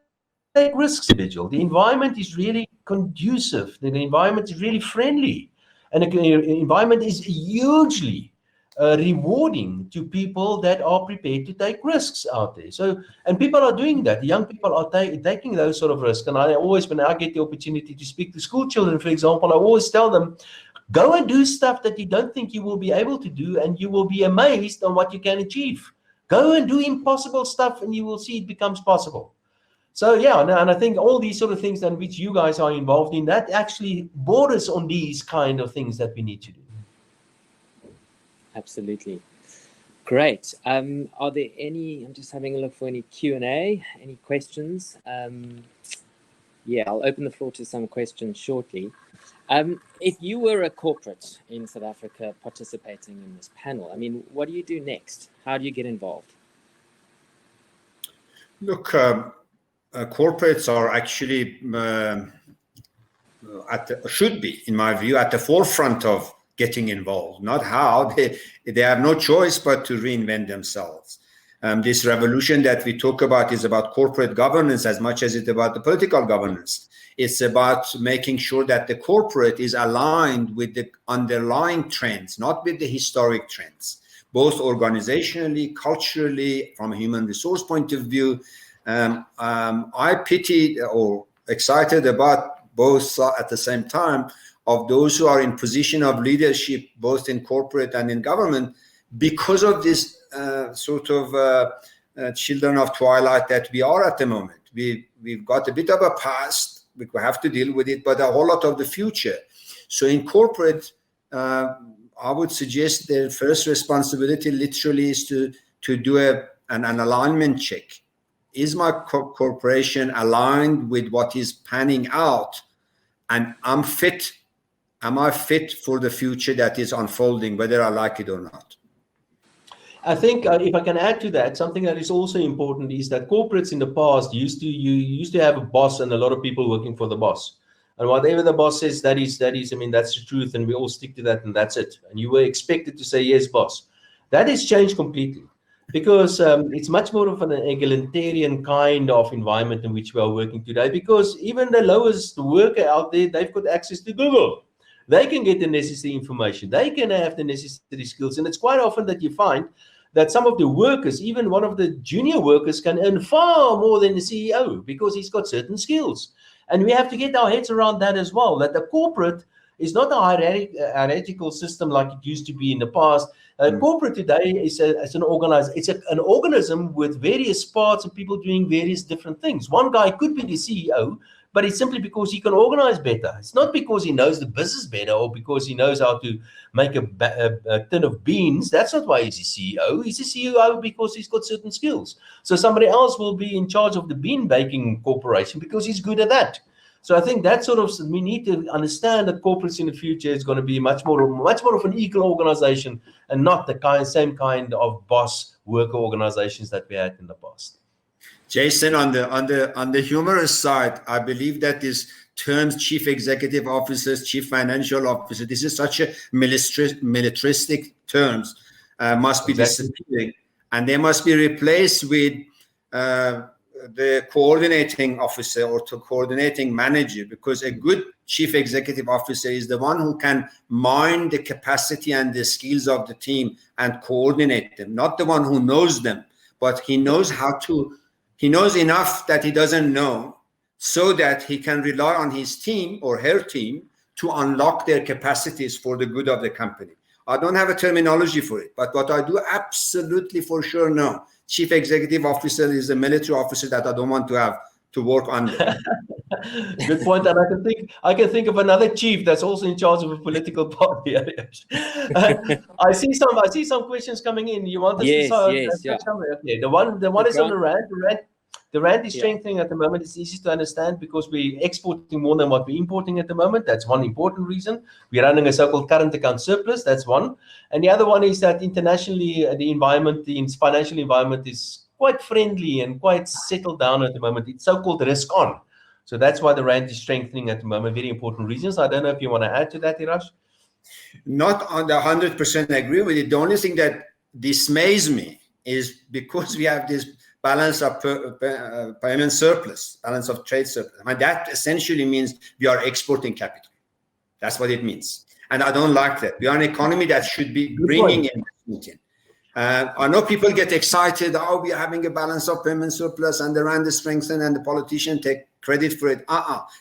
take risks, individual. The environment is really conducive. The environment is really friendly. And the environment is hugely rewarding to people that are prepared to take risks out there. So, and people are doing that. The young people are taking those sort of risks. And I always, when I get the opportunity to speak to school children, for example, I always tell them, go and do stuff that you don't think you will be able to do, and you will be amazed on what you can achieve. Go and do impossible stuff, and you will see it becomes possible. So, yeah, and I think all these sort of things in which you guys are involved in, that actually borders on these kind of things that we need to do. Absolutely. Great. Are there any, I'm just having a look for any Q&A, any questions? Yeah, I'll open the floor to some questions shortly. If you were a corporate in South Africa participating in this panel, I mean, what do you do next? How do you get involved? Look, corporates are actually, should be, in my view, at the forefront of getting involved. Not how, they have no choice but to reinvent themselves. This revolution that we talk about is about corporate governance as much as it's about the political governance. It's about making sure that the corporate is aligned with the underlying trends, not with the historic trends, both organizationally, culturally, from a human resource point of view. I pity or excited about both at the same time of those who are in position of leadership, both in corporate and in government, because of this sort of children of twilight that we are at the moment. We've got a bit of a past, we have to deal with it, but a whole lot of the future. So in corporate, I would suggest the first responsibility literally is to do an alignment check. Is my corporation aligned with what is panning out? And am I fit for the future that is unfolding, whether I like it or not? I think if I can add to that, something that is also important is that corporates in the past used to have a boss and a lot of people working for the boss. And whatever the boss says, that is, I mean, that's the truth, and we all stick to that, and that's it. And you were expected to say, yes, boss. That has changed completely, because it's much more of an egalitarian kind of environment in which we are working today, because even the lowest worker out there, they've got access to Google. They can get the necessary information. They can have the necessary skills. And it's quite often that you find that some of the workers, even one of the junior workers, can earn far more than the CEO because he's got certain skills. And we have to get our heads around that as well, that the corporate is not a hierarchical system like it used to be in the past. Corporate today is an organism with various parts and people doing various different things. One guy could be the CEO, but it's simply because he can organize better. It's not because he knows the business better or because he knows how to make a tin of beans. That's not why he's a CEO. He's a CEO because he's got certain skills. So somebody else will be in charge of the bean baking corporation because he's good at that. So I think that we need to understand that corporates in the future is going to be much more of an equal organization and not the same kind of boss worker organizations that we had in the past. Jason, on the humorous side, I believe that these terms, chief executive officers, chief financial officer, this is such a militaristic terms, must be disappearing, and they must be replaced with the coordinating officer or coordinating manager, because a good chief executive officer is the one who can mine the capacity and the skills of the team and coordinate them, not the one who knows them, but he knows he knows enough that he doesn't know, so that he can rely on his team or her team to unlock their capacities for the good of the company. I don't have a terminology for it, but what I do absolutely for sure know, chief executive officer is a military officer that I don't want to have to work under. Good point, and I can think of another chief that's also in charge of a political party. I see some questions coming in. You want us to start? Yeah. Okay, the one is on the rand. The rand is strengthening at the moment. It's easy to understand because we're exporting more than what we're importing at the moment. That's one important reason. We're running a so-called current account surplus. That's one. And the other one is that internationally, the financial environment is quite friendly and quite settled down at the moment. It's so-called risk on. So that's why the rand is strengthening at the moment. Very important reasons. I don't know if you want to add to that, Iraj. Not on the 100% agree with it. The only thing that dismays me is because we have this balance of payment surplus, balance of trade surplus. I mean, that essentially means we are exporting capital. That's what it means. And I don't like that. We are an economy that should be bringing investment in. I know people get excited, we are having a balance of payment surplus and the rand is strengthened and the politician take credit for it.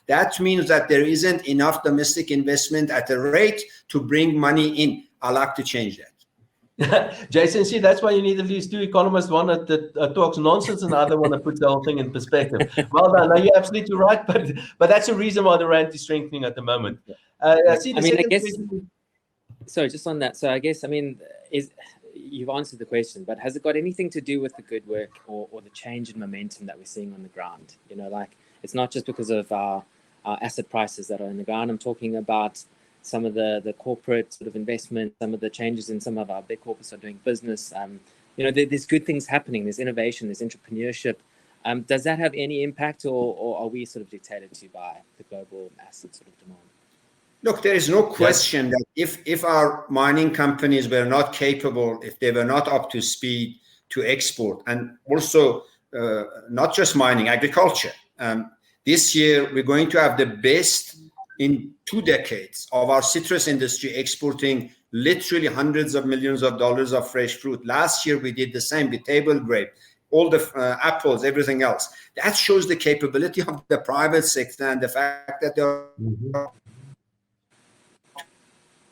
That means that there isn't enough domestic investment at a rate to bring money in. I like to change that. Jason, see, that's why you need at least two economists, one that talks nonsense and the other one that puts the whole thing in perspective. Well done. No, you're absolutely right, but that's the reason why the rand is strengthening at the moment. Sorry, just on that. So I guess, you've answered the question, but has it got anything to do with the good work or the change in momentum that we're seeing on the ground? It's not just because of our asset prices that are in the ground. I'm talking about some of the corporate sort of investment, some of the changes in some of our big corporates are doing business. There's good things happening. There's innovation, there's entrepreneurship. Does that have any impact, or are we sort of dictated to by the global asset sort of demand? Look, there is no question that if our mining companies were not capable, if they were not up to speed to export, and also not just mining, agriculture. This year, we're going to have the best in 2 decades of our citrus industry exporting literally hundreds of millions of dollars of fresh fruit. Last year, we did the same with table grape, all the apples, everything else. That shows the capability of the private sector and the fact that they're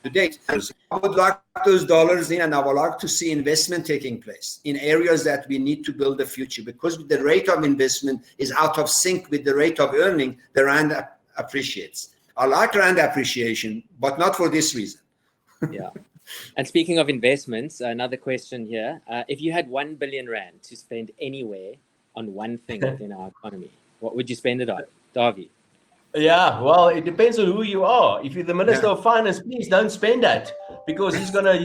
to date. I would like those dollars in, and I would like to see investment taking place in areas that we need to build the future, because the rate of investment is out of sync with the rate of earning. The rand appreciates. I like rand appreciation, but not for this reason. Yeah. And speaking of investments, another question here. If you had 1 billion rand to spend anywhere on one thing within our economy, what would you spend it on? Dawie? Yeah, well, it depends on who you are. If you're the Minister of Finance, please don't spend that, because he's gonna.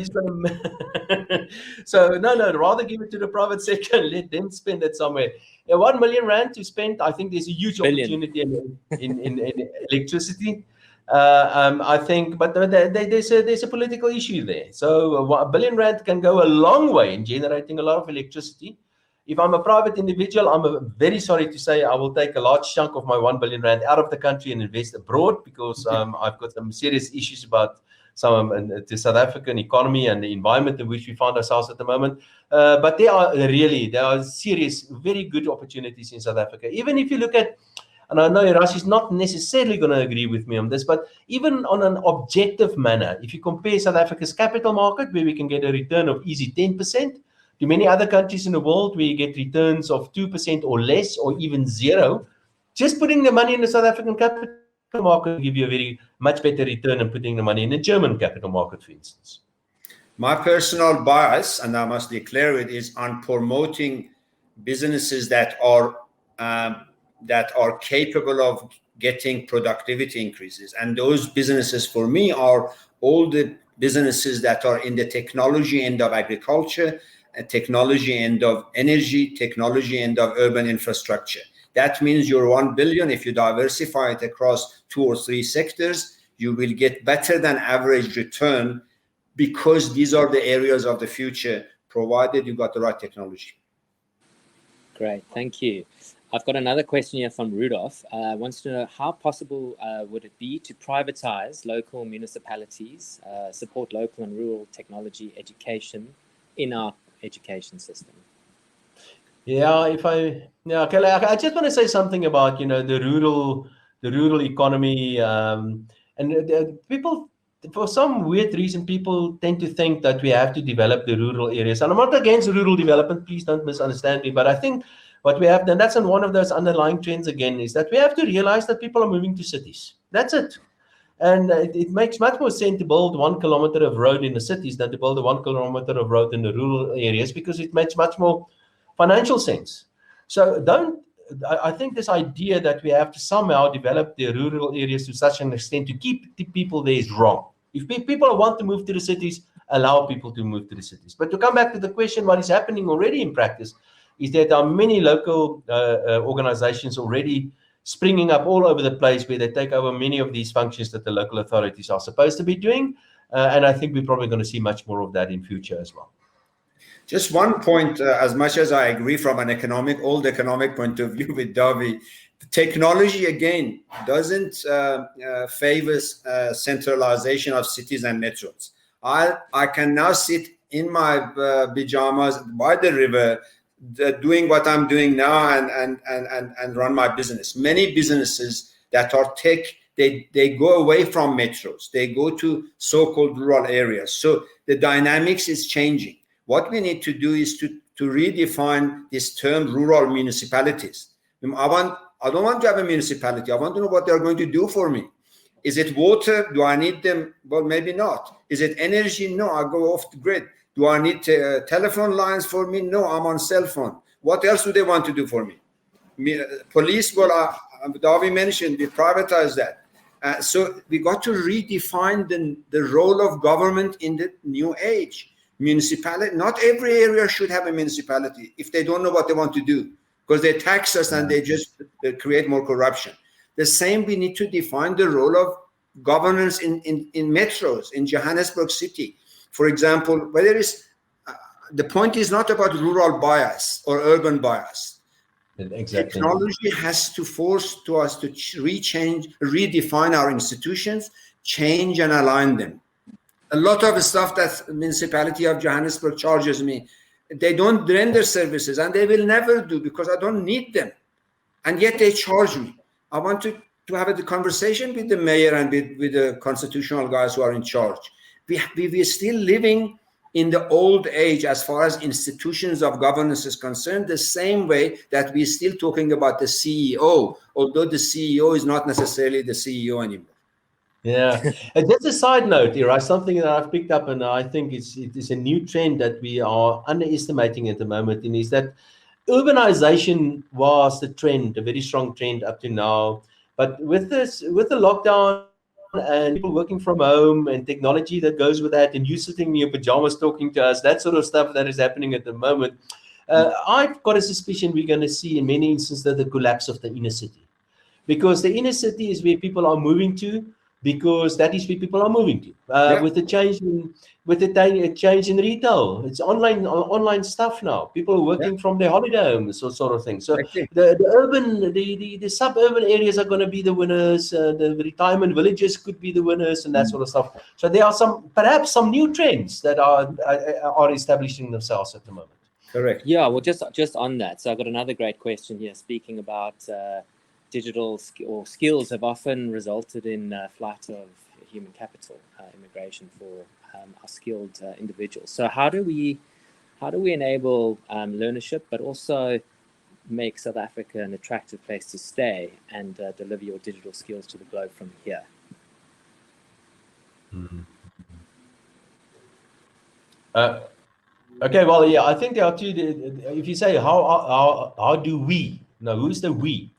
So no, rather give it to the private sector and let them spend it somewhere. 1 million rand to spend, I think there's a huge Billion. opportunity in electricity. I think, but there's a political issue there. So 1 billion rand can go a long way in generating a lot of electricity. If I'm a private individual, very sorry to say I will take a large chunk of my 1 billion rand out of the country and invest abroad, because I've got some serious issues about the South African economy and the environment in which we find ourselves at the moment. But there are serious, very good opportunities in South Africa. Even if you look at, and I know Iraj is not necessarily going to agree with me on this, but even on an objective manner, if you compare South Africa's capital market, where we can get a return of easy 10%, to many other countries in the world where you get returns of 2% or less, or even zero, just putting the money in the South African capital market will give you a very much better return than putting the money in the German capital market, for instance. My personal bias, and I must declare it, is on promoting businesses that are capable of getting productivity increases. And those businesses for me are all the businesses that are in the technology end of agriculture, technology end of energy, technology end of urban infrastructure. That means your 1 billion, if you diversify it across 2 or 3 sectors, you will get better than average return, because these are the areas of the future, provided you got the right technology. Great, thank you. I've got another question here from Rudolph. Wants to know, how possible would it be to privatize local municipalities, support local and rural technology education in our education system? Yeah, okay, I just want to say something about the rural economy, and people, for some weird reason, people tend to think that we have to develop the rural areas. And I'm not against rural development, please don't misunderstand me, but I think what we have done, that's one of those underlying trends again, is that we have to realize that people are moving to cities. That's it. And it makes much more sense to build 1 kilometer of road in the cities than to build a 1 kilometer of road in the rural areas, because it makes much more financial sense. So I think this idea that we have to somehow develop the rural areas to such an extent to keep the people there is wrong. If people want to move to the cities, allow people to move to the cities. But to come back to the question, what is happening already in practice is that there are many local organizations already springing up all over the place, where they take over many of these functions that the local authorities are supposed to be doing. And I think we're probably going to see much more of that in future as well. Just one point, as much as I agree from an old economic point of view with Dawie, technology again doesn't favor centralization of cities and metros. I can now sit in my pajamas by the river, doing what I'm doing now, and run my business. Many businesses that are tech, they go away from metros. They go to so-called rural areas. So the dynamics is changing. What we need to do is to redefine this term rural municipalities. I don't want to have a municipality. I want to know what they're going to do for me. Is it water? Do I need them? Well, maybe not. Is it energy? No, I go off the grid. Do I need telephone lines for me? No, I'm on cell phone. What else do they want to do for me? Police, well, Dawie mentioned, we privatize that. So we got to redefine the role of government in the new age. Municipality, not every area should have a municipality if they don't know what they want to do, because they tax us and they just create more corruption. The same, we need to define the role of governance in metros, in Johannesburg City. For example, whether it's, the point is not about rural bias or urban bias. Exactly. Technology has to force us to redefine our institutions, change and align them. A lot of stuff that the municipality of Johannesburg charges me, they don't render services, and they will never do, because I don't need them. And yet they charge me. I want to have a conversation with the mayor and with the constitutional guys who are in charge. We're still living in the old age as far as institutions of governance is concerned, the same way that we're still talking about the CEO, although the CEO is not necessarily the CEO anymore. Yeah, and just a side note, Iraj, something that I've picked up, and I think it is a new trend that we are underestimating at the moment, and is that urbanization was the trend, a very strong trend up to now. But with the lockdown and people working from home and technology that goes with that, and you sitting in your pajamas talking to us, that sort of stuff that is happening at the moment, I've got a suspicion we're going to see in many instances the collapse of the inner city. Because the inner city is where people are moving to, because that is where people are moving to. With the change in retail, it's online stuff now. People are working from their holiday homes, sort of thing. So the suburban areas are going to be the winners. The retirement villages could be the winners, and that sort of stuff. So there are perhaps some new trends that are establishing themselves at the moment. Correct. Yeah. Well, just on that. So I've got another great question here. Speaking about digital skills have often resulted in flight of human capital, immigration for our skilled individuals. So how do we enable learnership, but also make South Africa an attractive place to stay and deliver your digital skills to the globe from here? Mm-hmm. Okay, well, yeah, I think there are two. If you say how do we? Now, who's the we?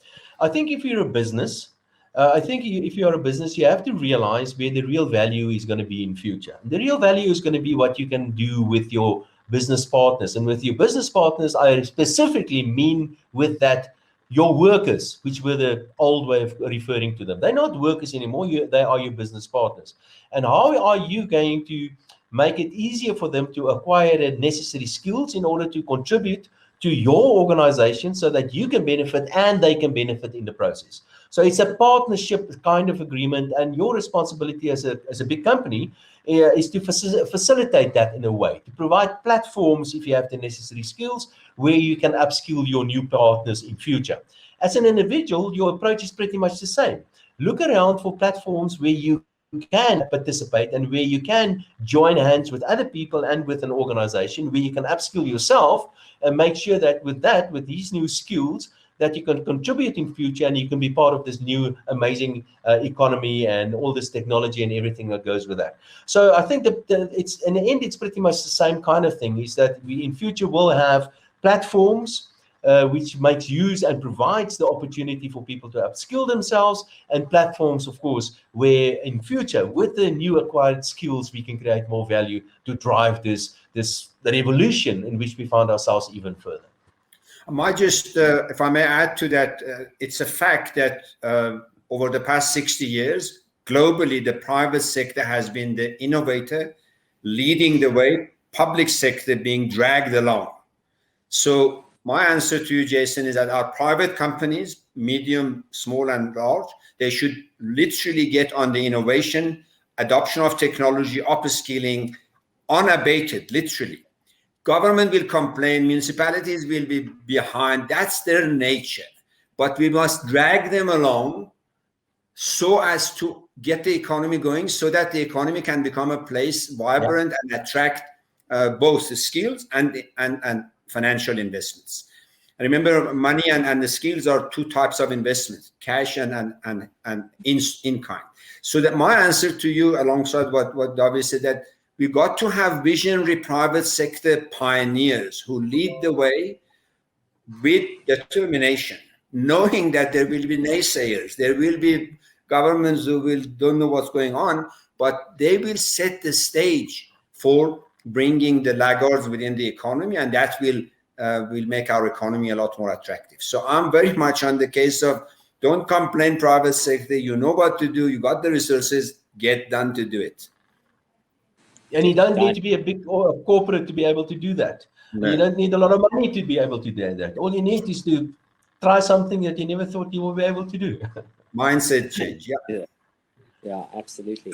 I think if you're a business, if you are a business, you have to realize where the real value is going to be in future. The real value is going to be what you can do with your business partners. And with your business partners, I specifically mean with that your workers, which were the old way of referring to them. They're not workers anymore. They are your business partners. And how are you going to make it easier for them to acquire the necessary skills in order to contribute to your organization so that you can benefit and they can benefit in the process? So it's a partnership kind of agreement, and your responsibility as a big company is to facilitate that in a way, to provide platforms if you have the necessary skills where you can upskill your new partners in future. As an individual, your approach is pretty much the same. Look around for platforms where you can participate and where you can join hands with other people and with an organization where you can upskill yourself and make sure that with these new skills that you can contribute in future and you can be part of this new amazing economy and all this technology and everything that goes with that. So I think that it's in the end, it's pretty much the same kind of thing, is that we in future will have platforms which makes use and provides the opportunity for people to upskill themselves, and platforms, of course, where in future, with the new acquired skills, we can create more value to drive the revolution in which we find ourselves even further. I might just, if I may add to that, it's a fact that over the past 60 years, globally, the private sector has been the innovator, leading the way, public sector being dragged along. So my answer to you, Jason, is that our private companies, medium, small, and large, they should literally get on the innovation, adoption of technology, upskilling, unabated, literally. Government will complain, municipalities will be behind. That's their nature. But we must drag them along so as to get the economy going, so that the economy can become a place vibrant and attract both the skills and financial investments. Remember, money and the skills are two types of investment, cash and in kind. So that my answer to you, alongside what Dawie said, that we got to have visionary private sector pioneers who lead the way with determination, knowing that there will be naysayers, there will be governments who don't know what's going on, but they will set the stage for bringing the laggards within the economy, and that will make our economy a lot more attractive. So I'm very much on the case of don't complain, private sector. You know what to do. You got the resources. Get done to do it. And you don't need to be a big corporate to be able to do that. No. You don't need a lot of money to be able to do that. All you need is to try something that you never thought you would be able to do. Mindset change. Yeah, absolutely.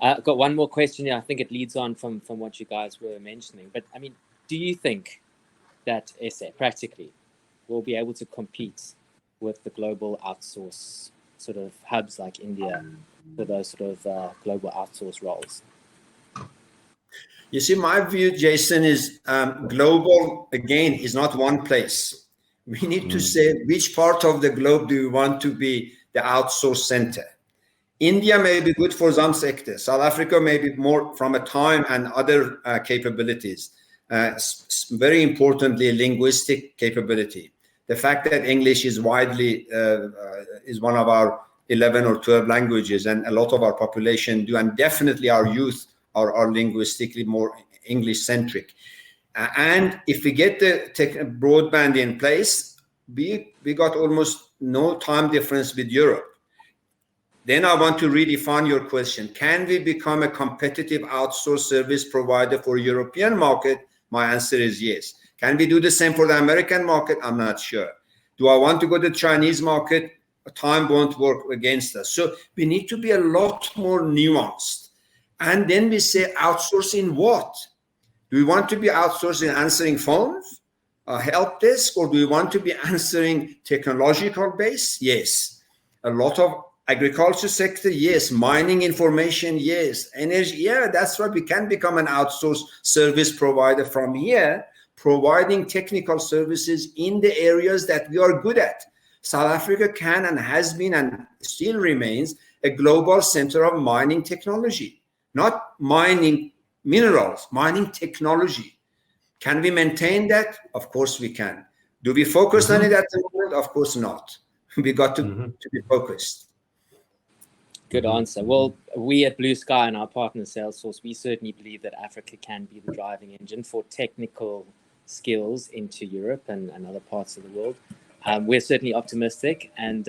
I've got one more question here. I think it leads on from what you guys were mentioning. But I mean, do you think that SA practically will be able to compete with the global outsource sort of hubs like India for those sort of global outsource roles? You see, my view, Jason, is global, again, is not one place. We need to say which part of the globe do we want to be the outsource center. India may be good for some sectors. South Africa may be more from a time and other capabilities. Very importantly, linguistic capability. The fact that English is widely is one of our 11 or 12 languages, and a lot of our population do, and definitely our youth are linguistically more English-centric. And if we get the broadband in place, we got almost no time difference with Europe. Then I want to redefine your question. Can we become a competitive outsourced service provider for European market? My answer is yes. Can we do the same for the American market? I'm not sure. Do I want to go to the Chinese market? Time won't work against us. So we need to be a lot more nuanced. And then we say outsourcing what? Do we want to be outsourcing answering phones, help desk, or do we want to be answering technological base? Yes. A lot of agriculture sector, yes. Mining information, yes. Energy, yeah, that's right. We can become an outsourced service provider from here, providing technical services in the areas that we are good at. South Africa can and has been and still remains a global center of mining technology, not mining minerals, mining technology. Can we maintain that? Of course we can. Do we focus on it at the moment? Of course not. We got to be focused. Good answer. Well, we at BlueSky and our partner Salesforce, we certainly believe that Africa can be the driving engine for technical skills into Europe and other parts of the world. We're certainly optimistic, and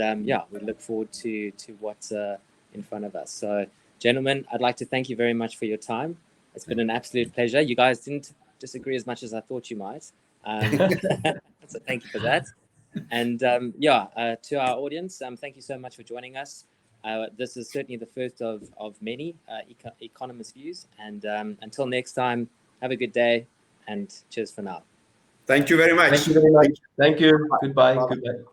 we look forward to what's in front of us. So, gentlemen, I'd like to thank you very much for your time. It's been an absolute pleasure. You guys didn't disagree as much as I thought you might. So thank you for that. And to our audience, thank you so much for joining us. This is certainly the first of many Economist views. And until next time, have a good day and cheers for now. Thank you very much. Thank you very much. Thank you. Goodbye. Goodbye.